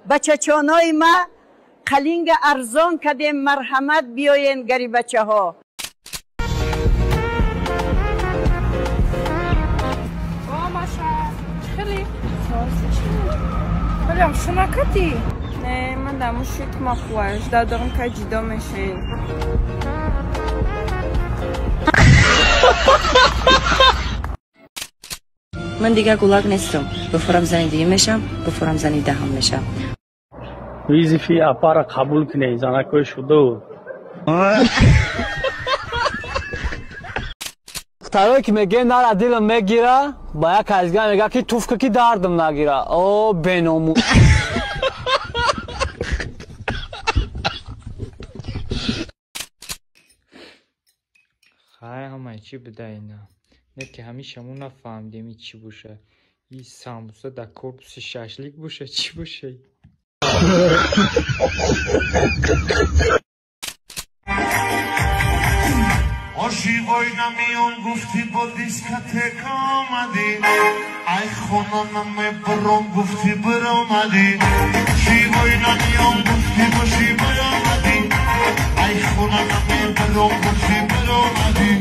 بچه‌چانای ما قلینگ ارزان کردیم مرحمت بیاین گری بچه ها. بلیم شما کتی؟ نه من دمو شیت مخواهش دادم که جدا میشه. من دیگه گلاگ نیستم. بفرم زنی دیگه میشم، بفرم زنی دهم میشم. ویزیفی اپارا قبول کنی زنکوی شده. دخترایی که میگه نر دلم میگیره با یک ازگاه میگه که توفکه که دردم نگیره. او بینامو خواهی همه چی بده اینا نه که همیشه همون نفهمدیم ای چی باشه. این ساموسه در کورپوس ششلیک باشه چی باشه. عاشقای نمیان گفتی با دیسکتک آمدی ای خونانم برام گفتی برامدی شیوای نمیان گفتی با شیوای آمدی ای خونانم برام گفتی برامدی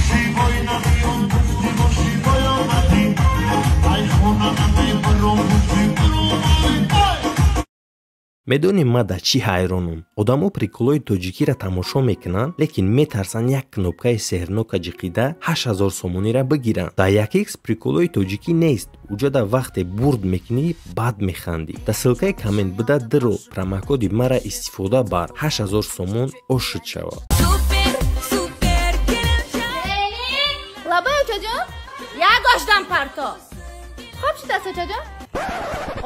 شیوای نمیان گفتی با شیوای آمدی ای خونانم برام گفتی برامدی. медонем ма да чӣ ҳайронам. одамо приколҳои тоҷикиро тамошо мекунанд, лекин метарсанд як кнопкаи сеҳрнока ҷиқида 8000 сомониро бигиранд. да якекс приколҳои тоҷикӣ нест. уҷада вақте бурд мекунӣ бад механдӣ. да ссилкаи коммент буда диро промокоди мара истифода бар 8000 сомон ошид шавад. лабай очаҷон як оштан парто хоб шудаст очаҷон.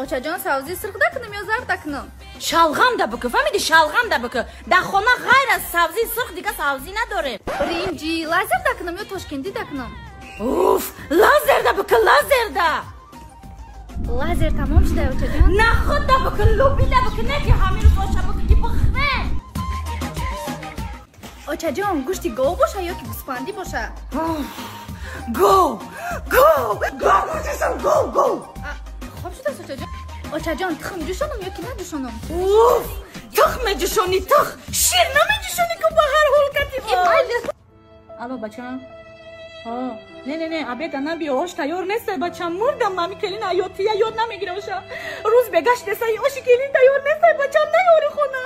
очаҷон савзи сирх дакунам ё зард дакунам? шалғам да бикӯ фаҳмиди шалғам да бикӯ. дар хона ғайр аз савзи сирх дига савзи надорем. бринҷи лазер дакунам ё тошкентӣ дакунам? уф лазер да бикӯ лазер да. лазер тамом шуда очаҷон? на худ да бикӯ луби да бикӯ не ки ҳамин рӯз оша бикӯ ки бихӯре. очаҷон гӯшти гов боша ё ки гӯспанди боша? гов гов гов гӯштишам гов гов. хоб шудааст очаҷон? очаҷон тихм ҷӯшонам ё ки наҷӯшонам? уф тих меҷӯшонӣ тих шир намеҷӯшонӣ ку ба ҳар ҳол кати. алло бачам не абеда набиё ош тайёр нест бачам мурдам мами келин ҳаётия ёд намегира оша рӯз бегаштесаи оши келин тайёр нест бачам наёри хона.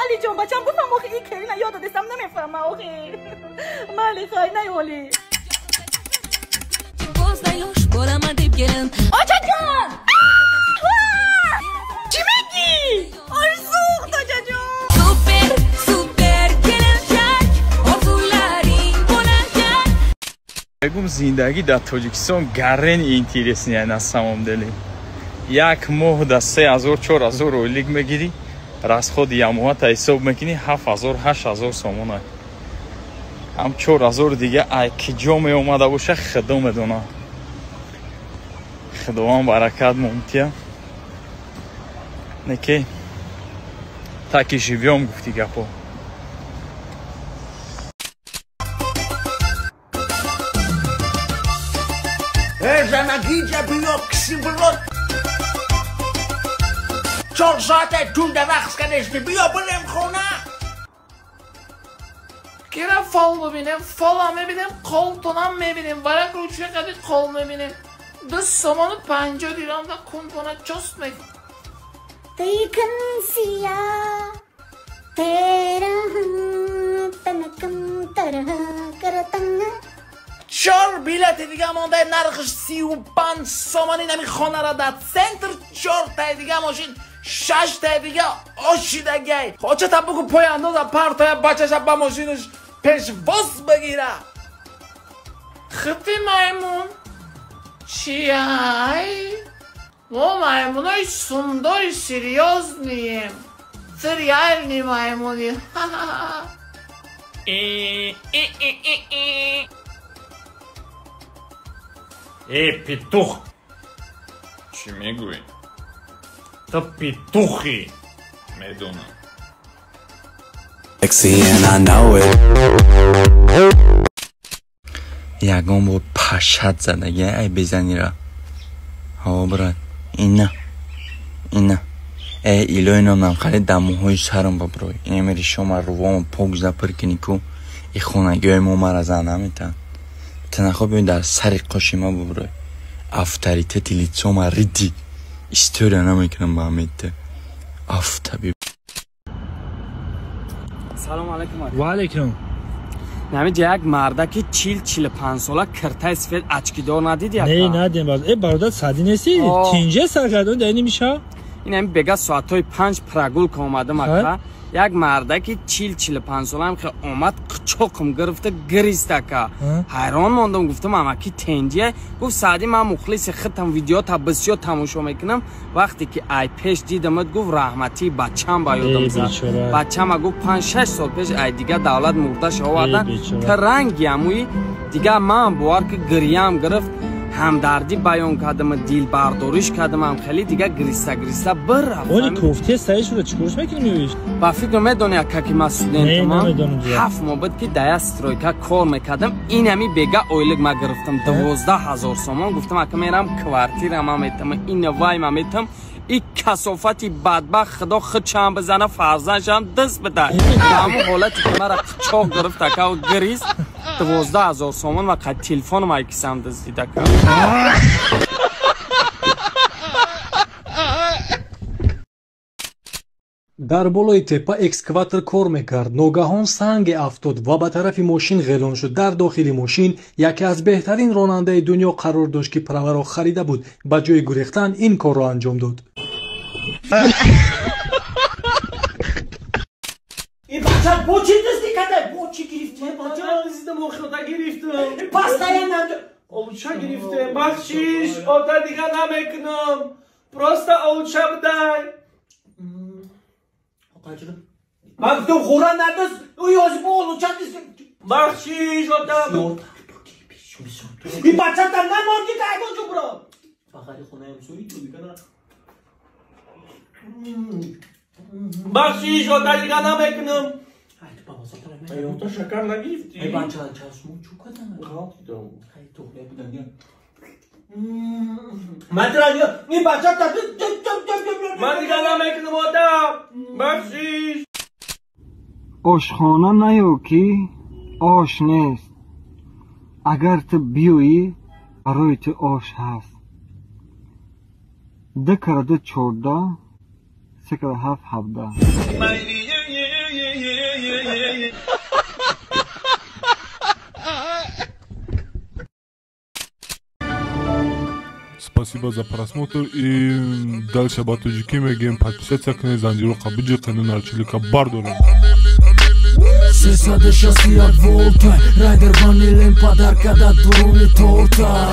алиҷон бачам гуфтам охи и келина ёд додесам намефаҳма охи мали хай наёли. очаҷон чӣ мегӣ? ой сӯхт очаҷон. бегум зиндагӣ дар тоҷикистон гарен интереснее на самом деле. як моҳ да 3000-4000 ойлик мегирӣ расходи ямоата ҳисоб мекунӣ 7000 8000 сомона. ҳам 4000 дига ай ки ҷо меомада боша худо медона. худованд баракат мумтия неке таки живём гуфти гапо. زنگیجه بیا کسی برد 4 ساعته تو در رقص کنشتی بیا بریم خونه. گره فال ببینیم فال هم میبینیم کل تونم میبینیم برای روچه قدی کل میبینیم 2 سامان 50 دیران دا کنتونه جست میگیم دیکن سیا تیرا تنکم ترها کرتنگا 4 بیلت دیگه مانده نرخش 35 سامانی نمی خانه را در سنتر 4 تای دیگه ماشین 6 تای دیگه آشیده گی خوچه تا بگو پای اندازه پرتای بچه شب با ماشینش پیش واس بگیره. خطی میمون چیای؟ ما میمون های سنداری سریاز نیم سریال نی میمونی. петух. Чӣ мегӯӣ? То петухи медонам. ягон бор пашат задагӣ ай безанира. ҳо брат اینا ای ایلوی نام خیلی دموهای سرم ببروی این میری شما روام پاک زپر کنی کو ای خونگی های مامر از آن نمیتن تنخواه بیون در سر قاشی ما ببروی افتریته تیلیتسو ما ریدی استوری نمیکنم با همیته افتبی. سلام علیکم. و علیکم. نمی‌دونی یک مرده که 45 ساله کرتای سفید اچکیدار ندیدی؟ نه ندیدم. ای برادر سادی نیستی؟ تینجه سرگردون داری نمیشه؟ این همین بگه ساعتای 5 پرگول که اومده مکه یک مرده که 45 ساله هم که اومد قچاقم گرفته گریسته که حیران موندم گفتم اما کی تنجیه گفت سعدی من مخلص خودم ویدیو تا بسیار تماشا میکنم وقتی که ای پیش دیدمت گفت رحمتی بچه‌م با یادم زد بچه‌م گفت 5-6 سال پیش ای دیگه دولت مرده شوادن که رنگی هموی دیگه من باور که گریم گرفت همدردی بیان کردم دیل برداریش کردم هم خیلی دیگه گریسته برفت اونی کوفته سعی شده چیکارش میکنی میویش؟ با فکر میدونی که من استودنت من 7 ماه بود که در استرویکا کار میکردم این همی بگه اویلگ ما گرفتم 12,000 تومان گفتم اگه میرم کوارتیرم هم میتم این وای ما میتم این کثافتی بدبخت خدا خود چند بزنه فرزنش هم دست بده همون حالتی که مرا چاق گرفت که و گریز 12,000 تومان و قد تلفن ما کسیم دست دیده که дар болои теппа экскаватор кор мекард ногаҳон санге афтод ва ба тарафи мошин ғелон шуд дар дохили мошин яке аз беҳтарин ронандаи дунё қарор дошт ки праваро харида буд ба ҷои гурехтан ин корро анҷом дод من تو خوران ندست او یازی با اولو چند دیست بخشیش آدم این بچه تا نماردی که ایگون جو برا فقری خونه امسوی تو دیگه نه بخشیش آدم دیگه نمیکنم ایون تا شکر نگیفتی ای بچه چشمون چو کدن خیلی توخله بودن من ترانیو این بچه تا من دیگه نمیکنم آدم بخشیش آشخانه نیو که آش نیست اگر تو بیویی برای تو آش هست 2 کره 2 14 3 کره 7 17 Спасибо за просмотр и дальше об Таджики мегем подписаться к Занжиру Кабиджи канал Чилика Бардора. Сесаде шасти от волта Райдер ванилен подарка да дуруни торта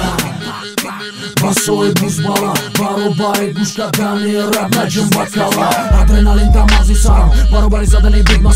Басои бузбала Баробари гушка дани Раб наджим бакала Адреналин тамази сарам Баробари задани будма